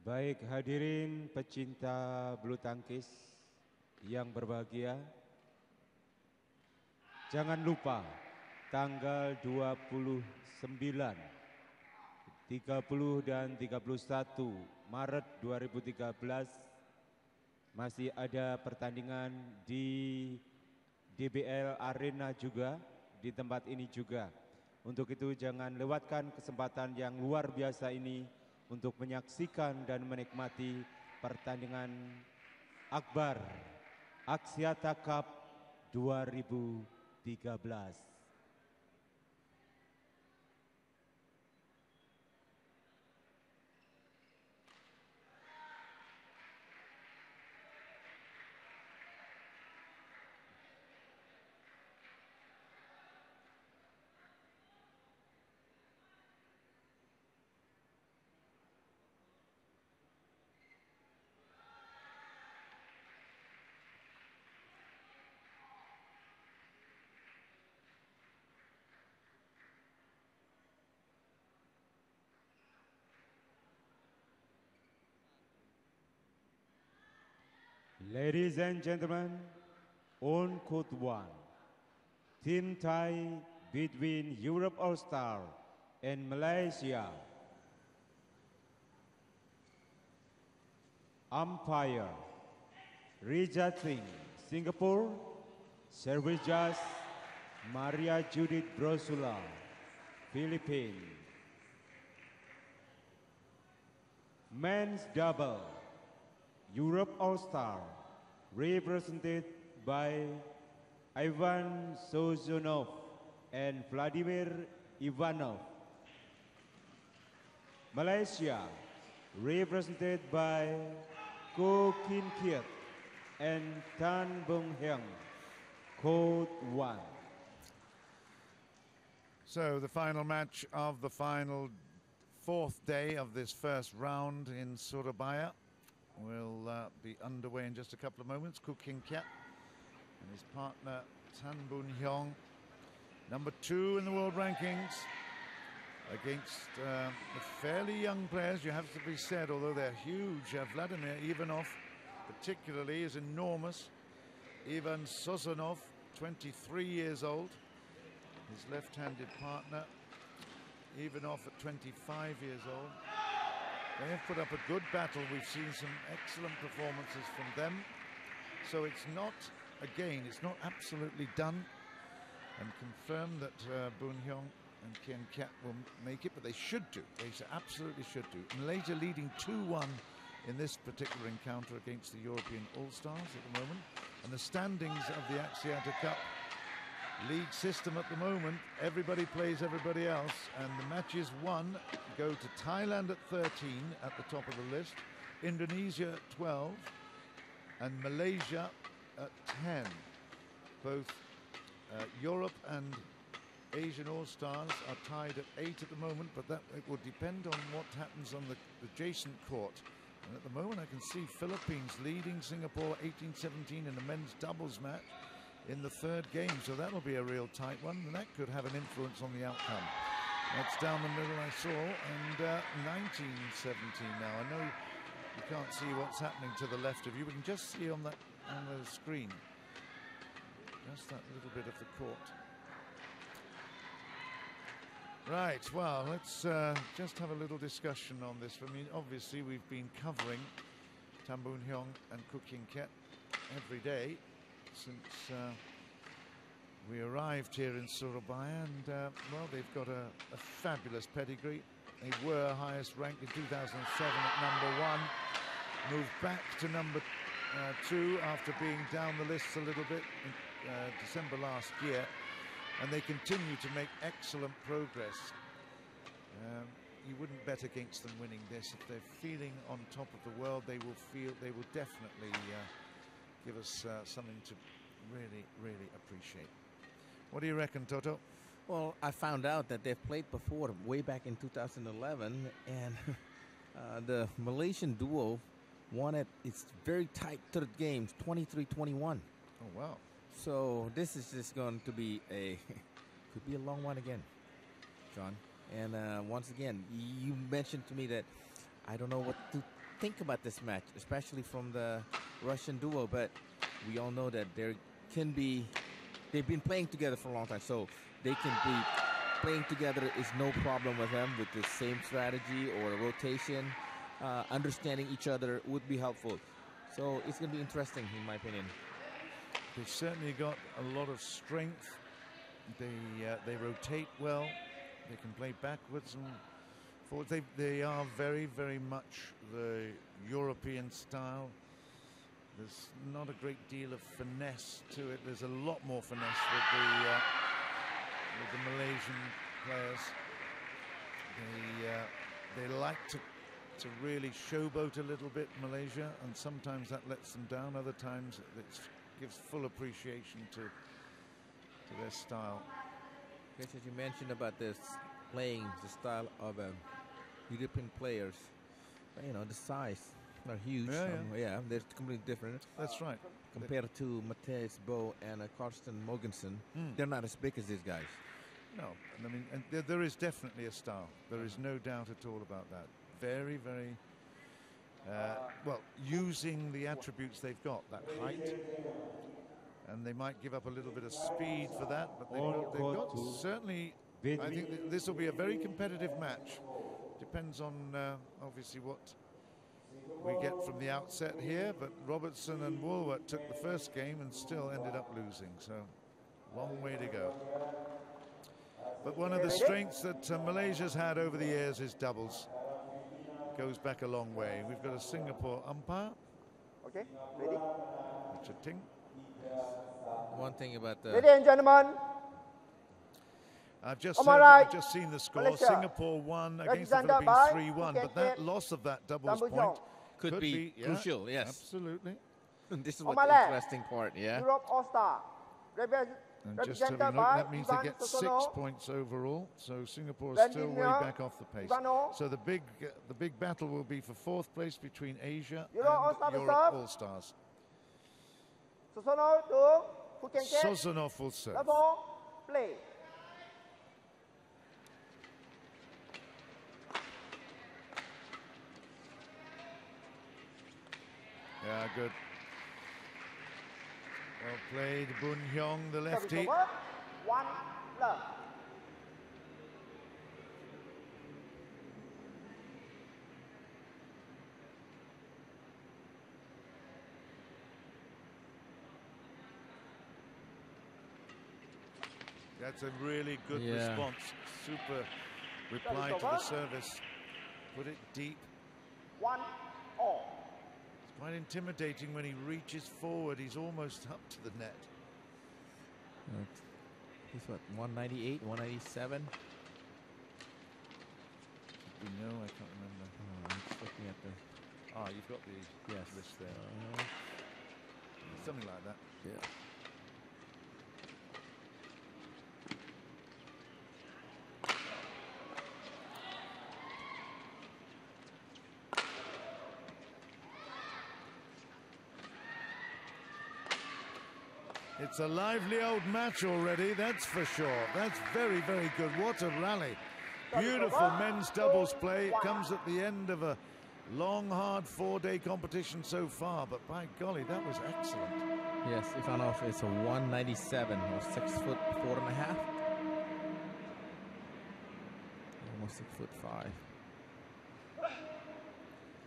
Baik hadirin pecinta bulu tangkis yang berbahagia, jangan lupa tanggal 29, 30 dan 31 Maret 2013 masih ada pertandingan di DBL Arena juga, di tempat ini juga. Untuk itu jangan lewatkan kesempatan yang luar biasa ini untuk menyaksikan dan menikmati pertandingan akbar Axiata Cup 2013. Ladies and gentlemen, on court 1, team tie between Europe All-Star and Malaysia. Umpire, rejudging Singapore, service judge Maria Judith Brosula, Philippines. Men's double, Europe All-Star, represented by I.Sozonov and Vladimir V.Ivanov. Malaysia, represented by Kien and Heong, Code 1. So the final match of the final fourth day of this first round in Surabaya will be underway in just a couple of moments. Keat and his partner Boon number 2 in the world rankings, against the fairly young players, you have to be said, although they're huge. Vladimir Ivanov particularly is enormous. I.Sozonov, 23 years old, his left-handed partner. Ivanov at 25 years old. They have put up a good battle. We've seen some excellent performances from them. So it's not, again, it's not absolutely done and confirmed that Boon and Kien will make it, but they should do. They absolutely should do. Malaysia leading 2-1 in this particular encounter against the European All-Stars at the moment. And the standings of the Axiata Cup league system at the moment, everybody plays everybody else, and the matches won go to Thailand at 13 at the top of the list, Indonesia at 12, and Malaysia at 10. Both Europe and Asian All-Stars are tied at 8 at the moment, but that it will depend on what happens on the adjacent court. And at the moment I can see Philippines leading Singapore 18-17 in a men's doubles match in the third game, so that'll be a real tight one, and that could have an influence on the outcome. That's down the middle, I saw, and 19-17 now. I know you can't see what's happening to the left of you, but you can just see on the screen just that little bit of the court. Right, well, let's just have a little discussion on this. I mean, obviously we've been covering Boon and Keat every day since we arrived here in Surabaya, and well, they've got a fabulous pedigree. They were highest ranked in 2007 at number 1, moved back to number 2 after being down the lists a little bit in December last year, and they continue to make excellent progress. You wouldn't bet against them winning this. If they're feeling on top of the world, they will definitely give us something to really, really appreciate. What do you reckon, Toto? Well, I found out that they've played before, way back in 2011, and the Malaysian duo won at its very tight third games, 23-21. Oh, wow. So this is just going to be could be a long one again, John. And once again, you mentioned to me that I don't know what to think about this match, especially from the Russian duo, but we all know that they've been playing together for a long time, so they can be playing together is no problem with them with the same strategy or a rotation. Understanding each other would be helpful. So it's going to be interesting, in my opinion. They've certainly got a lot of strength. They rotate well. They can play backwards and forwards. They are very, very much the European style. There's not a great deal of finesse to it. There's a lot more finesse with the Malaysian players. They like to really showboat a little bit, Malaysia, and sometimes that lets them down. Other times it gives full appreciation to their style. As you mentioned about this playing the style of European players, you know, the size are huge. Yeah, they're completely different. That's right. Compared to Matthijs Bo and Karsten Mogensen, they're not as big as these guys. No, I mean, and there is definitely a style. There is no doubt at all about that. Very, very well, using the attributes they've got, that height, and they might give up a little bit of speed for that, but they've got certainly. I think this will be a very competitive match. Depends on obviously what we get from the outset here, but Robertson and Woolward took the first game and still ended up losing, so long way to go. But one of the strengths that Malaysia's had over the years is doubles. Goes back a long way. We've got a Singapore umpire. Okay, ready? Richard Ting. One thing about the... Ladies and gentlemen. I've just seen the score. Malaysia. Singapore won against the Philippines 3-1, but that loss of that doubles point could be crucial, yes. Absolutely. This is what the interesting part, yeah. Europe All-Star. And just having a look, that means they get 6 points overall. So Singapore is still way back off the pace. So the big battle will be for 4th place between Asia and Europe All-Stars. Sozonov will serve. Play. Yeah, good. Well played, Boon Heong, the lefty. 1 love. That's a really good response. Super reply to the service. Put it deep. 1 all. Quite intimidating when he reaches forward. He's almost up to the net. He's what, 198, 197? We know, I can't remember. I'm just looking at the... You've got the list there. Something like that. Yeah. It's a lively old match already, that's for sure. That's very, very good. What a rally. Beautiful men's doubles play. It comes at the end of a long, hard 4-day competition so far, but by golly, that was excellent. Yes, Ivanov is a 197 or 6'4.5". Almost 6'5".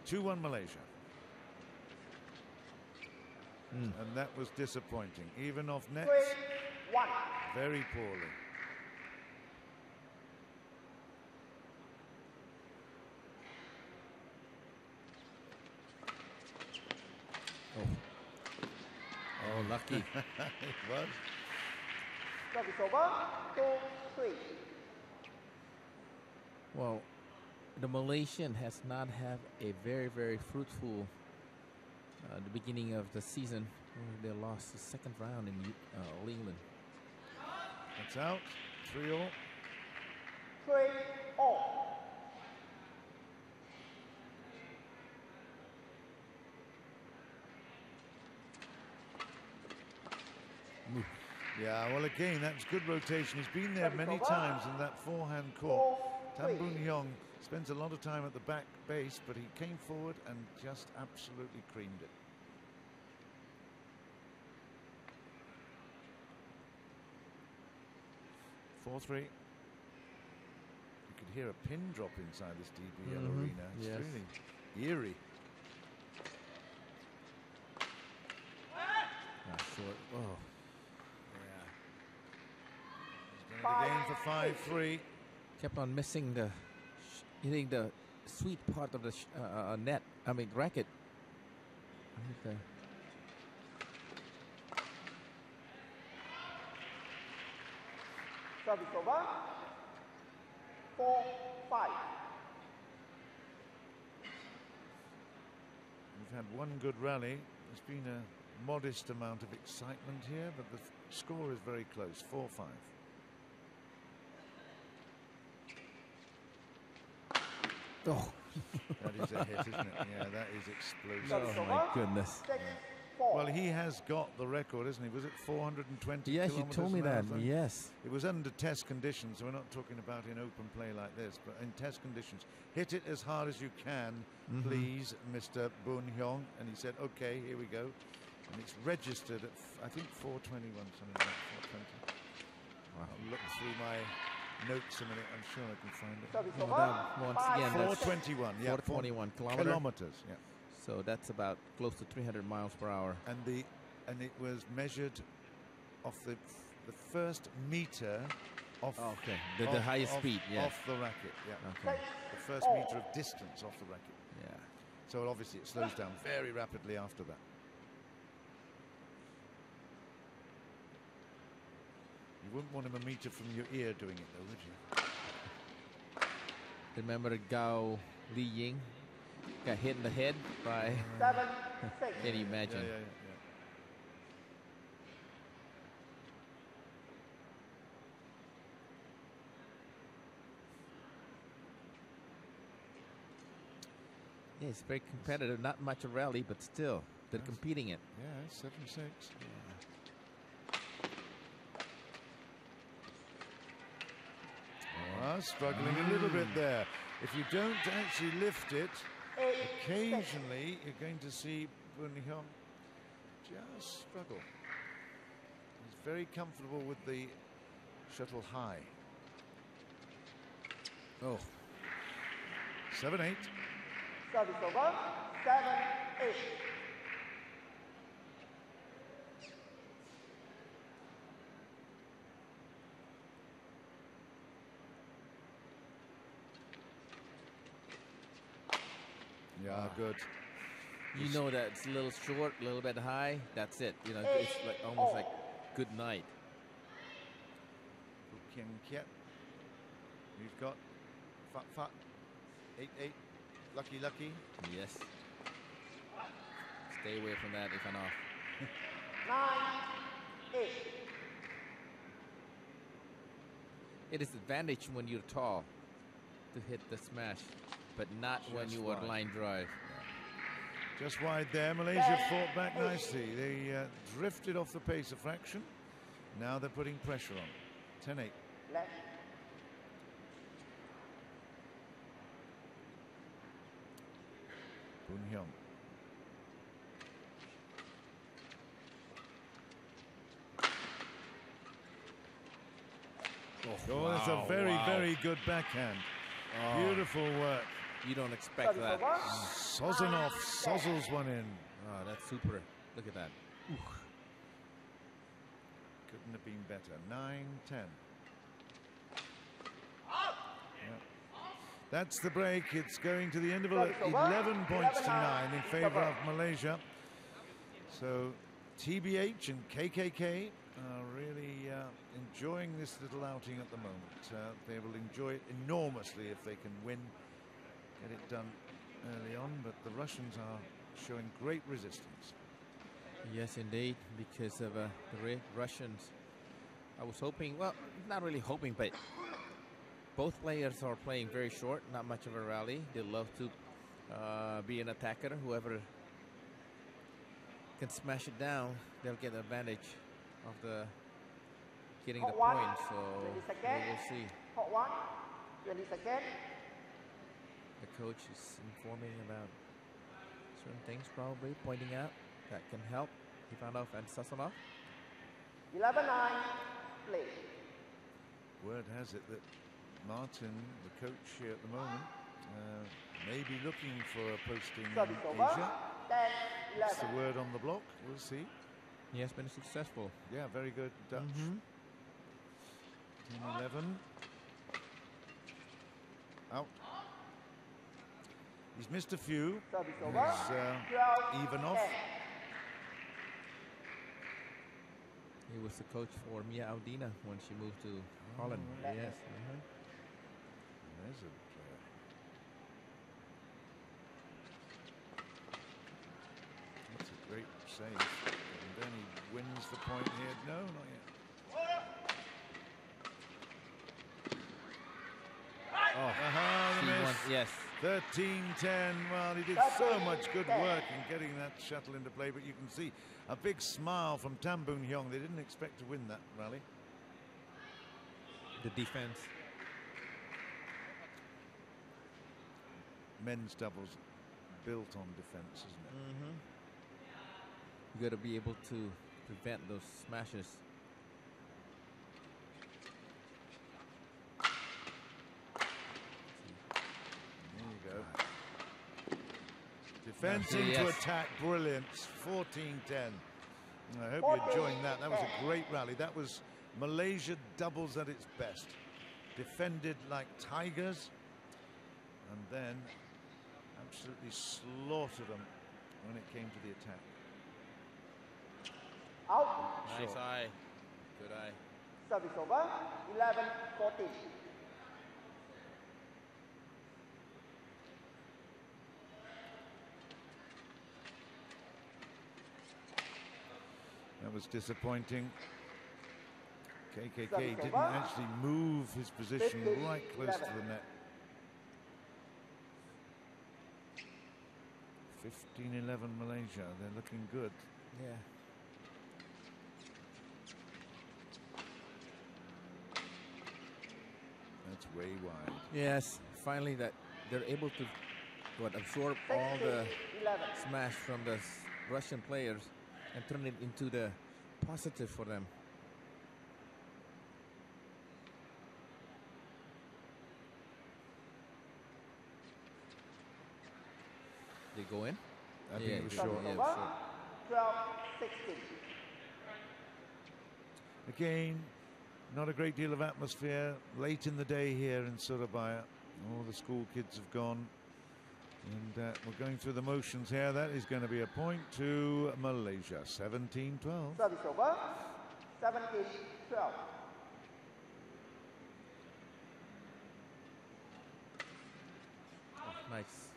2-1 Malaysia. And that was disappointing. Ivanov nets very poorly. Oh, lucky. It was. Service over. 2-3. Well, the Malaysian has not had a very, very fruitful the beginning of the season. They lost the 2nd round in England. That's out. 3-all. 3-all. Yeah, well, again, that's good rotation. He's been there many times in that forehand court. Tan Boon Heong Spends a lot of time at the back base, but he came forward and just absolutely creamed it. Four-three. You could hear a pin drop inside this DBL arena. It's really eerie. Short. Oh. Yeah. He's done it again for 5-3. Kept on missing the, hitting the sweet part of the net. I mean racket. Okay. Service over. 4-5. We've had one good rally. There's been a modest amount of excitement here, but the score is very close. 4-5. Oh. That is a hit, isn't it? Yeah, that is explosive. Oh my goodness. Well, he has got the record, isn't he? Was it 420 Yes, you told me that. marathon? Yes. It was under test conditions, so we're not talking about in open play like this, but in test conditions. Hit it as hard as you can, please, Mr. Boon Heong. And he said, okay, here we go. And it's registered at, I think, 421, something like 420. Wow. I'll look through my notes a minute. I'm sure I can find it. Once again, 421, yeah. 421 kilometers, yeah. So that's about close to 300 miles per hour. And it was measured off the first meter off. Okay, the highest speed, yeah. Off the racket, yeah. Okay. The first meter of distance off the racket. Yeah. So obviously it slows down very rapidly after that. You wouldn't want him a meter from your ear doing it though, would you? Remember Gao Li Ying got hit in the head by 7-6. can you imagine? Yeah. Yeah, it's very competitive. Not much a rally, but still, they're competing it. Yeah, 7-6. Struggling a little bit there. If you don't actually lift it, occasionally you're going to see Boon Heong just struggle. He's very comfortable with the shuttle high. Oh. 7-8. Service over. 7-8. Yeah, good. You know that it's a little short, a little bit high. That's it. You know, it's like almost like good night. Keat. We've got Fat 8-8. Lucky. Yes. Stay away from that, Ivanov. 9-8. It is advantage when you're tall to hit the smash, but not when you are line drive. Just wide there. Malaysia fought back nicely. They drifted off the pace a fraction. Now they're putting pressure on. 10-8. Left. Boon Heong. Oh, that's a very good backhand. Beautiful work. You don't expect that. Sozonov sozzles one in. Oh, that's super. Look at that. Ooh. Couldn't have been better. 9-10. That's the break. It's going to the end of 11 points to 9 in favor of Malaysia. So TBH and KKK are really enjoying this little outing at the moment. They will enjoy it enormously if they can win, get it done early on, but the Russians are showing great resistance. Yes, indeed, because of the Russians. I was hoping, well, not really hoping, but both players are playing very short, not much of a rally. They love to be an attacker. Whoever can smash it down, they'll get the advantage of the getting the point. So we will see. Hot 1, 20 seconds. coach is informing about certain things, probably pointing out that can help Ivanov and I.Sozonov. 11-9, play. Word has it that Martin, the coach here at the moment, may be looking for a posting Service in over. Asia. 10-11. That's the word on the block. We'll see. He has been successful. Yeah, very good Dutch. 10-11. Out. He's missed a few. Service over. There's Ivanov. 12-10. He was the coach for Mia Audina when she moved to Holland. right. Yes. There's a player. That's a great save. And then he wins the point here. No, not yet. Oh, Aha, the she miss. won. Yes. 13-10. Well, he did so much good work in getting that shuttle into play, but you can see a big smile from Boon Heong. They didn't expect to win that rally. The defense. Men's doubles built on defense, isn't it? You got to be able to prevent those smashes. There you go. Defense into Yes. attack, brilliant. 14-10. I hope you're enjoying that. That was a great rally. That was Malaysia doubles at its best. Defended like tigers, and then absolutely slaughtered them when it came to the attack. Out. Nice Sure. eye. Good eye. Service over. 11-14. That was disappointing. KKK Service didn't over. actually move his position 15, right close 11. to the net. 15-11 Malaysia. They're looking good. Yeah. That's way wide. Yes. Finally, that they're able to absorb all the 11. smash from the Russian players and turn it into the positive for them. They go in? I think it was they- short. yeah, Over. short. 12-16. Again, not a great deal of atmosphere. Late in the day here in Surabaya. All the school kids have gone. And we're going through the motions here. That is going to be a point to Malaysia. 17-12. Service over. 17-12. Oh, nice.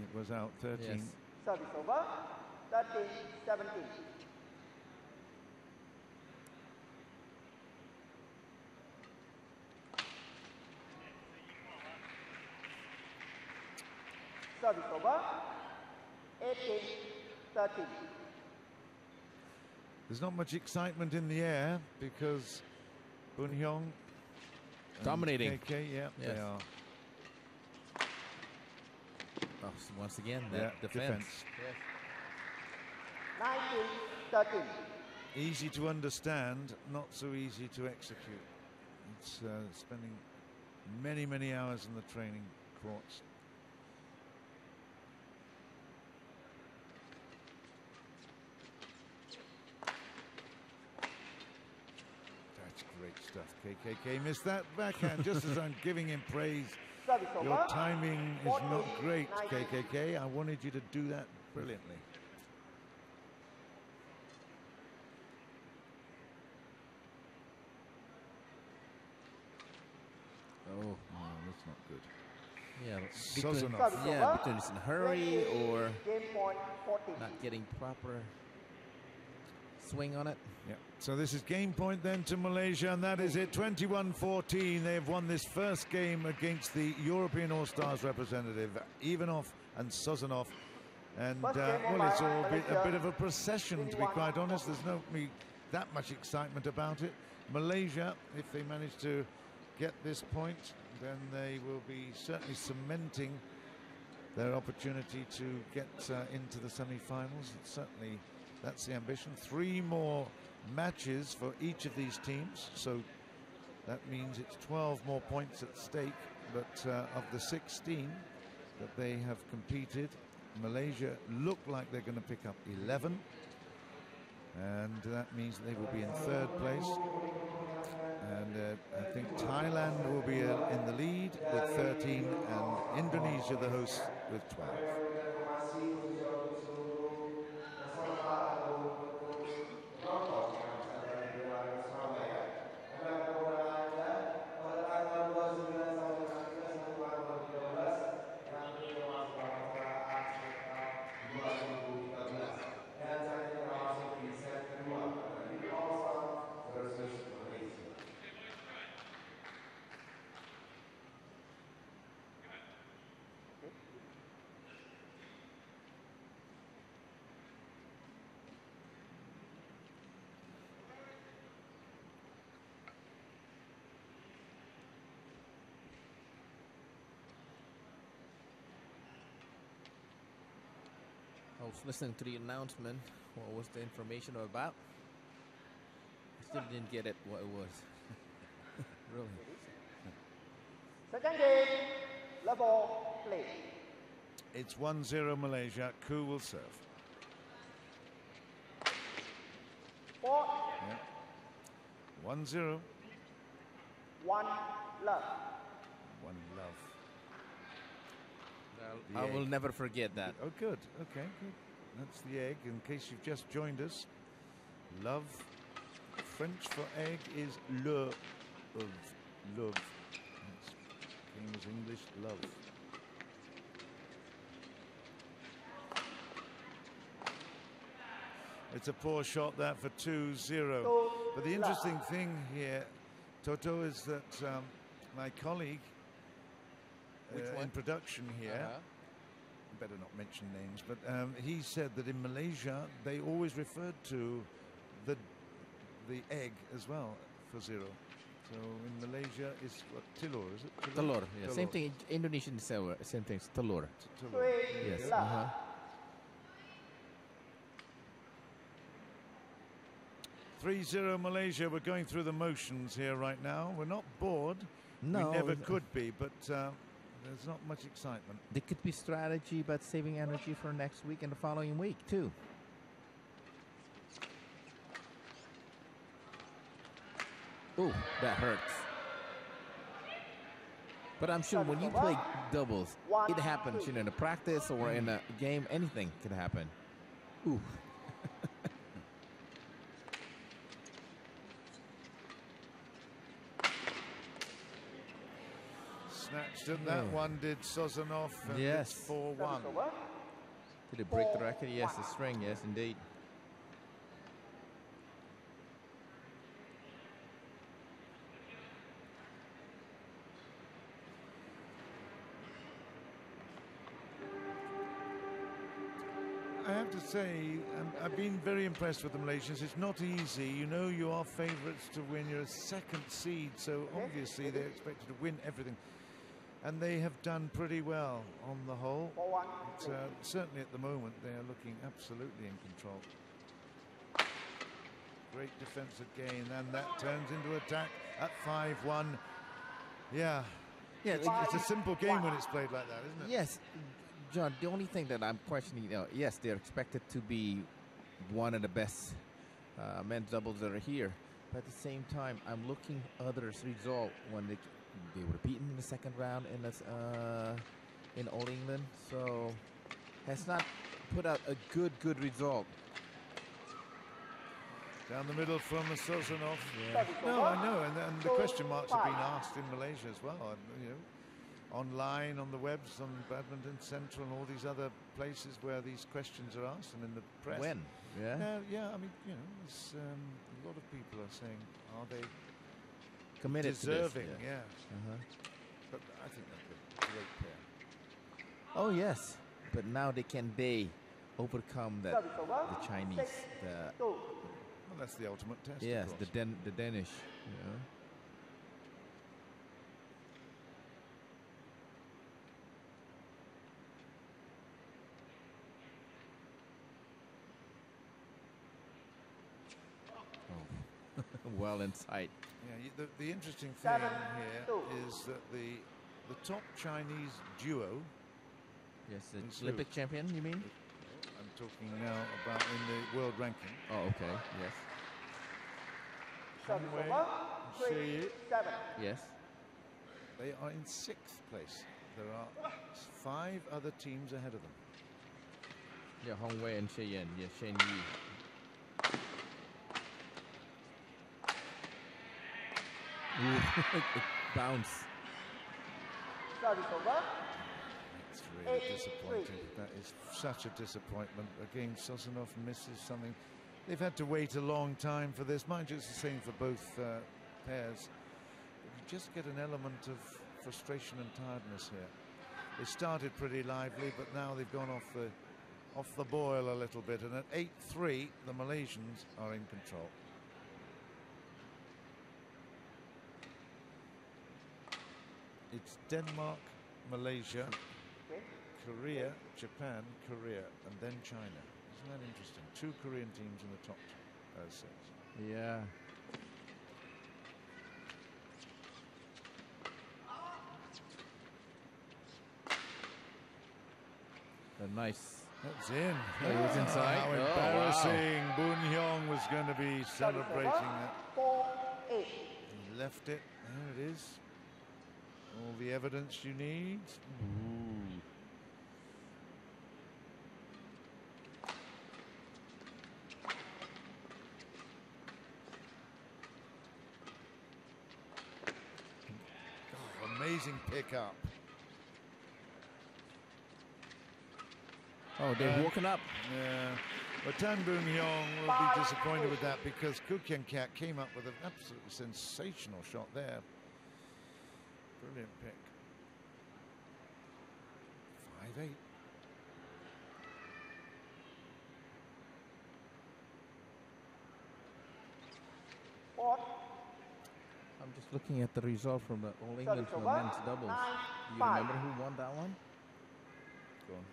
It was out 13. Yes. Service over. 13-17. Service over. 18-13. There's not much excitement in the air because Boon Heong and Dominating. KK, yeah, Yes. they are. Oh, so once again, that Yeah, defense. 19-13. Easy to understand, not so easy to execute. It's spending many, many hours in the training courts. That's great stuff. KKK missed that backhand just as I'm giving him praise. Service Your over. timing is not 14, great, 19. KKK. I wanted you to do that brilliantly. Oh, Oh, that's not good. yeah. Sozonov. Service Yeah, over. between it's in a hurry 20, or game point 14. not getting proper swing on it. Yeah. So this is game point then to Malaysia, and that is it. 21-14. They've won this first game against the European All-Stars representative, Ivanov and I.Sozonov. And First game well, on it's by all a Malaysia. bit of a procession, to be quite honest. There's no that much excitement about it. Malaysia, if they manage to get this point, then they will be certainly cementing their opportunity to get into the semi-finals. Certainly, that's the ambition. 3 more matches for each of these teams, so that means it's 12 more points at stake. But of the 16 that they have competed, Malaysia look like they're going to pick up 11, and that means they will be in 3rd place. And I think Thailand will be in the lead with 13, and Indonesia, the hosts, with 12. I was listening to the announcement. What was the information about? I still didn't get it, what it was. Really. Second game, level play. It's 1-0 Malaysia. Koo will serve. 4. Yeah. 1-0. 1 love. 1 love. I will never forget that. Oh, good. Okay, good. That's the egg. In case you've just joined us, love. French for egg is le. Love. That's same as English, love. It's a poor shot that for 2-0. But the interesting thing here, Toto, is that my colleague in production here, better not mention names, but he said that in Malaysia they always referred to the egg as well for 0. So in Malaysia it's what, telur, is it? Telur, yeah. Telur. Same thing. Indonesian same thing. Telur. Telur. Yes. 3-0 Malaysia. We're going through the motions here right now. We're not bored. No, we never could be, but there's not much excitement. There could be strategy, but saving energy for next week and the following week too. Ooh, that hurts. But I'm sure when you play doubles, it happens. You know, in a practice or in a game, anything could happen. Ooh. Snatched at that one, did I.Sozonov, and yes. it's 4-1. Did it break the record? Yes, the string, yes, indeed. I have to say, I've been very impressed with the Malaysians. It's not easy. You know you are favourites to win. You're a 2nd seed, so obviously they're expected to win everything. And they have done pretty well on the whole. But, certainly at the moment they are looking absolutely in control. Great defensive gain, and that turns into attack at 5-1. Yeah, it's a simple game when it's played like that, isn't it? Yes, John, the only thing that I'm questioning, yes, they're expected to be one of the best men's doubles that are here. But at the same time, I'm looking others' result when they were beaten in the 2nd round in All England. So has not put out a good result. Down the middle from I.Sozonov. Yeah. No, I know, and the question marks have been asked in Malaysia as well. You know, online, on the webs, on Badminton Central, and all these other places where these questions are asked, and in the press. When? Yeah. I mean, you know, there's, a lot of people are saying, are they committed deserving? to this? Yeah. But I think they're a great pair. Oh yes, but now can they overcome the Chinese? Well, that's the ultimate test. Yes, the Danish. You know. well inside. Yeah, the interesting thing 7-2. here is that the top Chinese duo. Yes, the Who's Olympic who? champion, you mean? I'm talking now about in the world ranking. Oh, okay. Yes. Service Hong over. Wei, 3-7. Yes. they are in 6th place. There are 5 other teams ahead of them. Yeah, Hong Wei and Cheyenne. Yeah, Shen Yi. Ooh, it bounced. Service over. It's really 8-3. disappointing. That is such a disappointment. Again, Sozonov misses something. They've had to wait a long time for this. Mind you, it's the same for both pairs. But you just get an element of frustration and tiredness here. They started pretty lively, but now they've gone off the boil a little bit. And at 8-3, the Malaysians are in control. It's Denmark, Malaysia, Okay. Korea, Japan, Korea, and then China. Isn't that interesting? 2 Korean teams in the top 6. Yeah. Nice. That's in. Oh, he was inside. How Oh, embarrassing. Boon Heong was going to be celebrating that. 4-8. He left it. There it is. All the evidence you need. Ooh. God, amazing pickup. Oh, they've woken up. Yeah. But Tan Boon Heong will be disappointed with that because Kien came up with an absolutely sensational shot there. Brilliant pick. 5-8. Fourth. I'm just looking at the result from the All England for over. men's doubles. Do you 9-5. remember who won that one? Go on.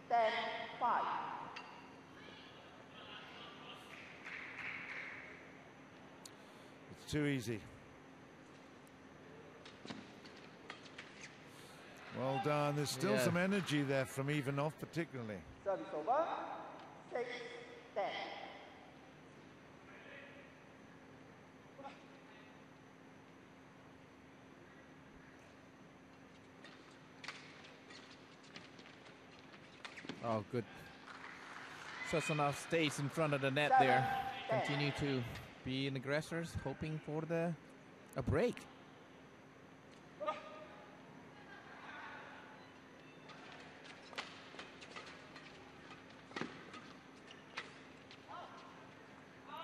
Ten, 5. It's too easy. Well done. There's still some energy there from Ivanov, particularly. Service over. 6-10. Oh, good. Sozonov stays in front of the net there. Continue to be an aggressors, hoping for a break.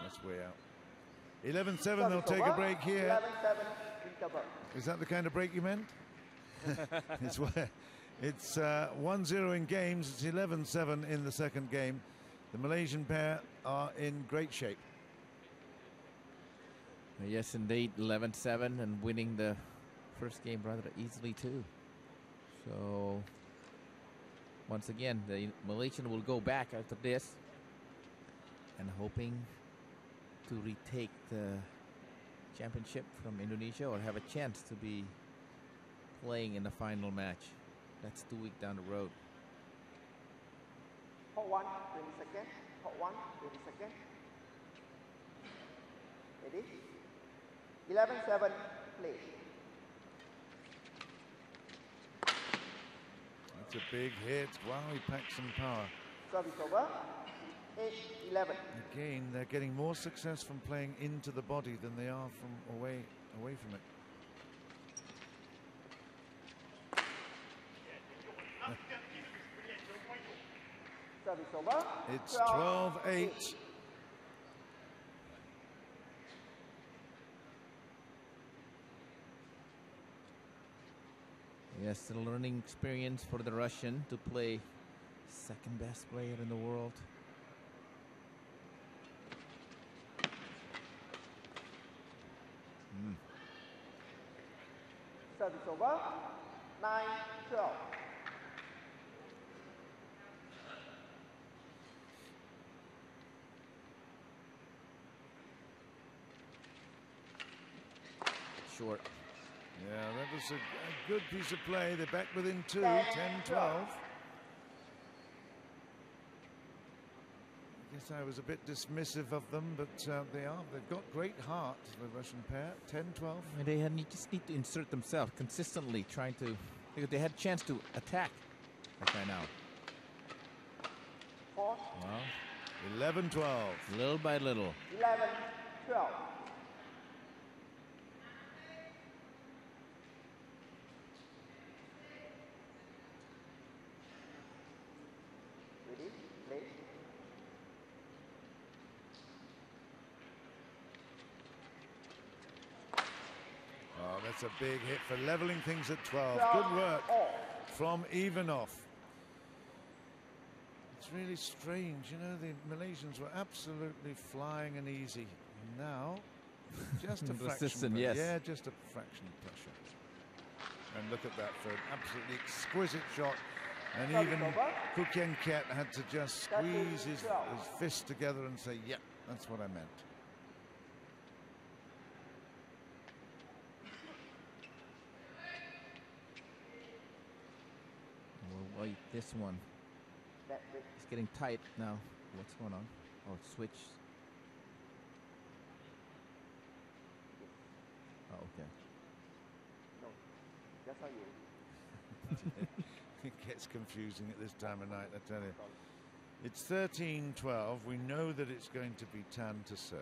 That's way out. 11-7, they'll take a break here. 11-7, interval. Is that the kind of break you meant? It's 1-0 in games. It's 11-7 in the second game. The Malaysian pair are in great shape. Yes, indeed, 11-7 and winning the first game rather easily too. So once again, the Malaysian will go back after this and hoping to retake the championship from Indonesia or have a chance to be playing in the final match. That's 2 weeks down the road. Hot 1, 20 seconds. Hot 1, 20 seconds. Ready? 11-7, play. That's a big hit. Wow, he packed some power. Service over. 8-11. Again, they're getting more success from playing into the body than they are from away from it. Service over. It's 12-8. Yes, a learning experience for the Russian to play second best player in the world. Service over. 9-12. short. Yeah, that was a good piece of play. They're back within 2, 10-12. I guess I was a bit dismissive of them, but they've got great heart, the Russian pair. 10-12. And they just need to insert themselves consistently, trying to, because they had a chance to attack like right now. Four. Wow. 11-12. Little by little. 11-12. Ready? Play. Oh, that's a big hit for leveling things at 12. Good work from Ivanov. It's really strange, you know, the Malaysians were absolutely flying and easy. Now, just a fraction. Yes. Yeah, just a fraction of pressure. And look at that for an absolutely exquisite shot. And even Kien Keat had to just squeeze his fist together and say, "Yep, that's what I meant." We'll wait this one. It's getting tight now. What's going on? Oh, switch. Oh, okay. No, that's how you. It gets confusing at this time of night, I tell you. It's 13-12. We know that it's going to be Tan to serve.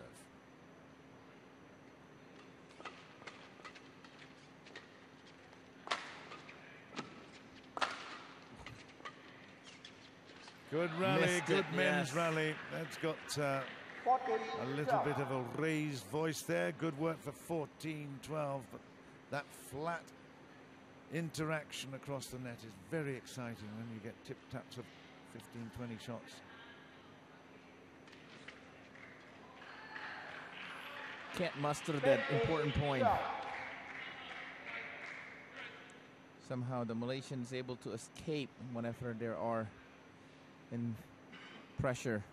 Good rally, good men's rally. That's got a little bit of a raised voice there. Good work for 14-12, but that flat interaction across the net is very exciting when you get tip-taps of 15-20 shots. Can't muster that important point. Somehow the Malaysians able to escape whenever there are in pressure.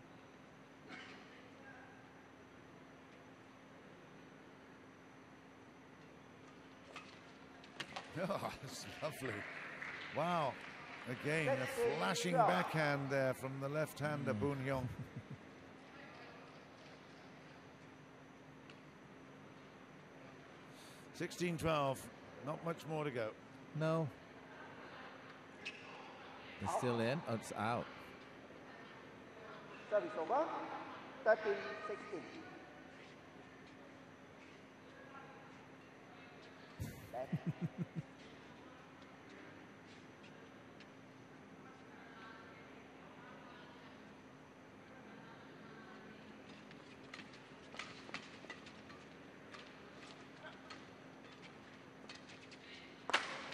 Oh, that's lovely. Wow. Again, a flashing backhand there from the left-hander, Boon Heong. (16-12). Not much more to go. No. It's still in. Oh, it's out. Service over. 13-16.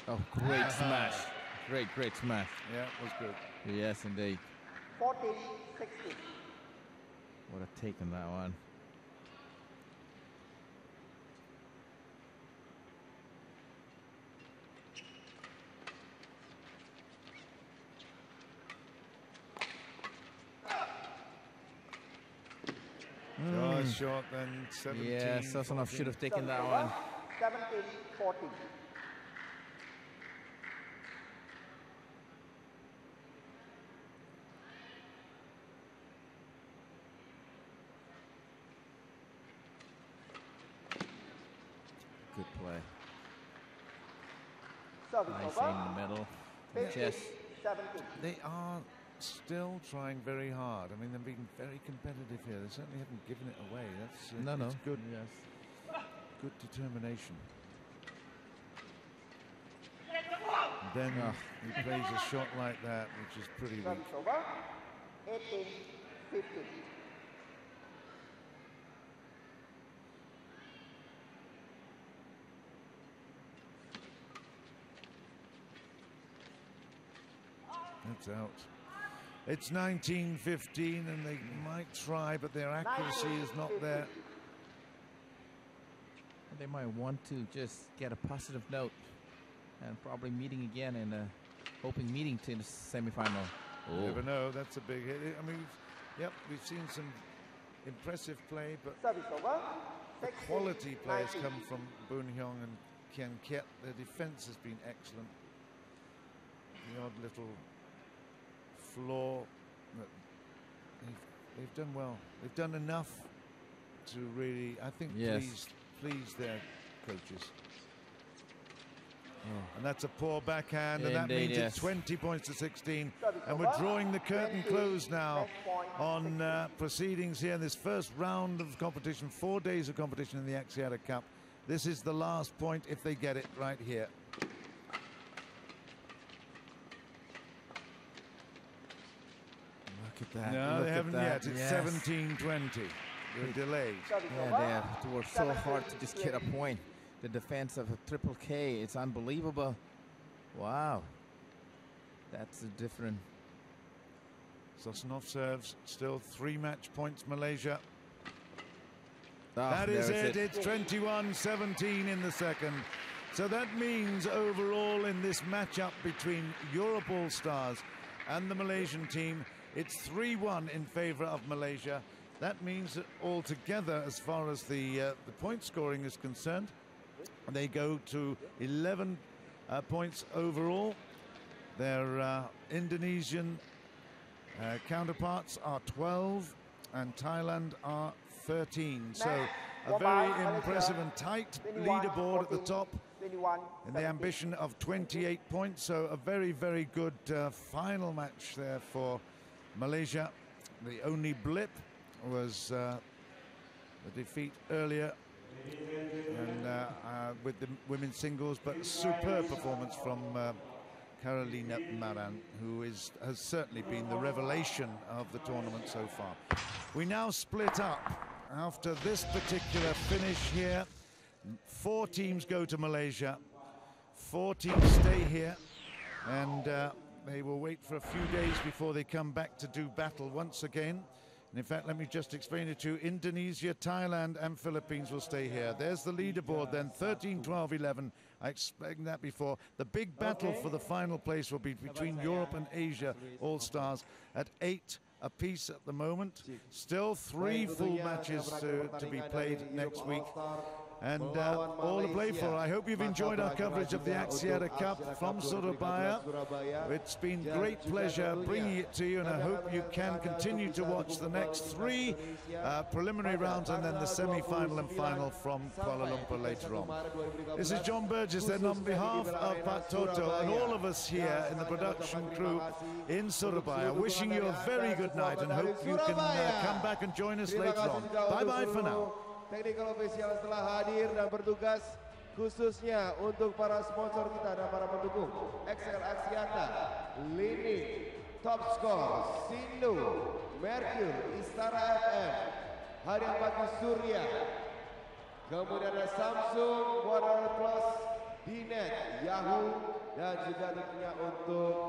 Oh, great smash. Great smash. Yeah, it was good. Yes, indeed. 14-16. What a take on that one. Short then 17. Yeah, Sozonov should have taken that one. 17-14. Good play. Service Nice aim in the middle. Yes. 17. They are still trying very hard. I mean, they're being very competitive here. They certainly haven't given it away. That's no. It's good. Yes. Good determination. And then he plays a shot like that, which is pretty weak. Service over. 18-15. That's out. It's 19-15, and they might try, but their accuracy is not there. They might want to just get a positive note, and probably meeting again and hoping meeting to the semifinal. You never know. That's a big hit. I mean, we've seen some impressive play, but Service over. the 16, quality players 19. come from Boon, Heong and Keat. Their defense has been excellent. The odd little flaw, but they've done well. They've done enough to really, I think, Yes. please their coaches. And that's a poor backhand, and that Indeed, means yes. it's 20 points to 16. Service And we're over. drawing the curtain 20, closed now match point, on 16. proceedings here in this first round of competition, 4 days of competition in the Axiata Cup. This is the last point if they get it right here. Look at that. No, Look they at haven't that. yet. It's Yes. 17-20. They're delayed. Service Yeah, over. they have to work so hard to just get a 17-20. point. The defense of a Triple K, it's unbelievable. Wow. That's a different. I.Sozonov serves. Still 3 match points, Malaysia. Ah, That is there it. It's 21-17 in the second. So that means overall in this matchup between Europe All-Stars and the Malaysian team, it's 3-1 in favour of Malaysia. That means that altogether, as far as the point scoring is concerned, they go to 11 points overall. Their Indonesian counterparts are 12 and Thailand are 13. So a very impressive and tight 21, leaderboard at the 14, top 21, in the 17. ambition of 28 points. So a very, very good final match there for Malaysia. The only blip was the defeat earlier and with the women's singles, but superb performance from Carolina Maran, who has certainly been the revelation of the tournament so far. We now split up after this particular finish here. 4 teams go to Malaysia, 4 teams stay here, and they will wait for a few days before they come back to do battle once again. And in fact, let me just explain it to you. Indonesia, Thailand and Philippines will stay here. There's the leaderboard then, 13, 12, 11. I explained that before. The big battle for the final place will be between Europe and Asia All-Stars at 8 apiece at the moment. Still 3 full matches to be played next week. And all to play for. I hope you've enjoyed our coverage of the Axiata Cup from Surabaya. It's been great pleasure bringing it to you, and I hope you can continue to watch the next 3 preliminary rounds and then the semi-final and final from Kuala Lumpur later on. This is John Burgess, then on behalf of Pak Toto and all of us here in the production crew in Surabaya, wishing you a very good night and hope you can come back and join us later on. Bye-bye for now. Technical official telah hadir dan bertugas khususnya untuk para sponsor kita dan para pendukung. XL Axiata, Lini, Top Score, Sindo, Merkur, Istara FM, Harian Pagi Surya, kemudian ada Samsung, Warner Plus, Dinet, Yahoo, dan juga tentunya untuk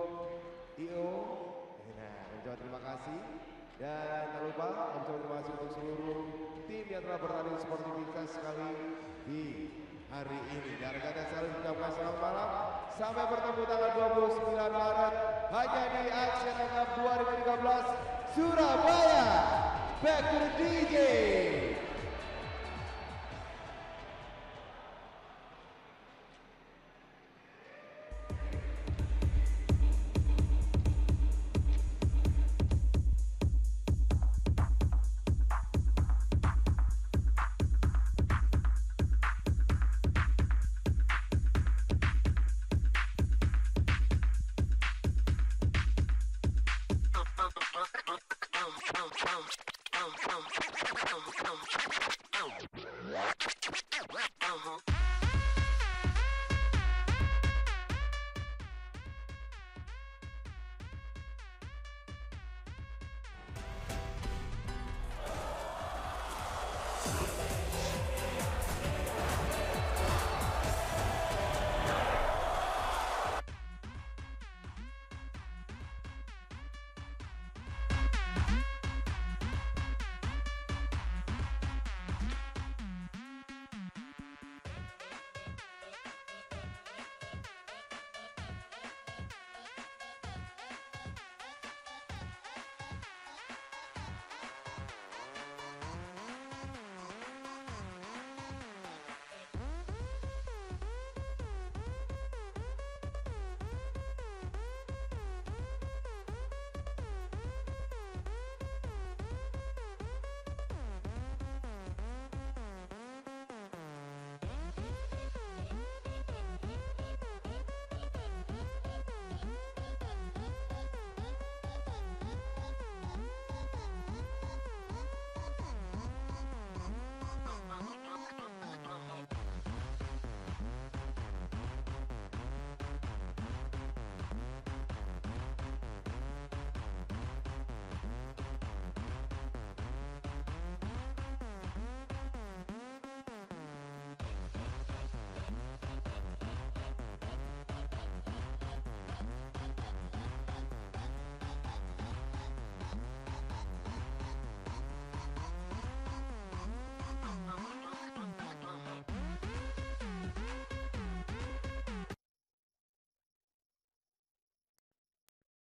EUR. Nah, terima kasih. Dan tak lupa, terima kasih untuk seluruh tim yang telah bertanding sportivitas sekali di hari ini. Dan rekan-rekan selalu mengucapkan selamat malam. Sampai bertemu tanggal 29 Maret hanya di Axiata Cup 2013 Surabaya. Back to the DJ.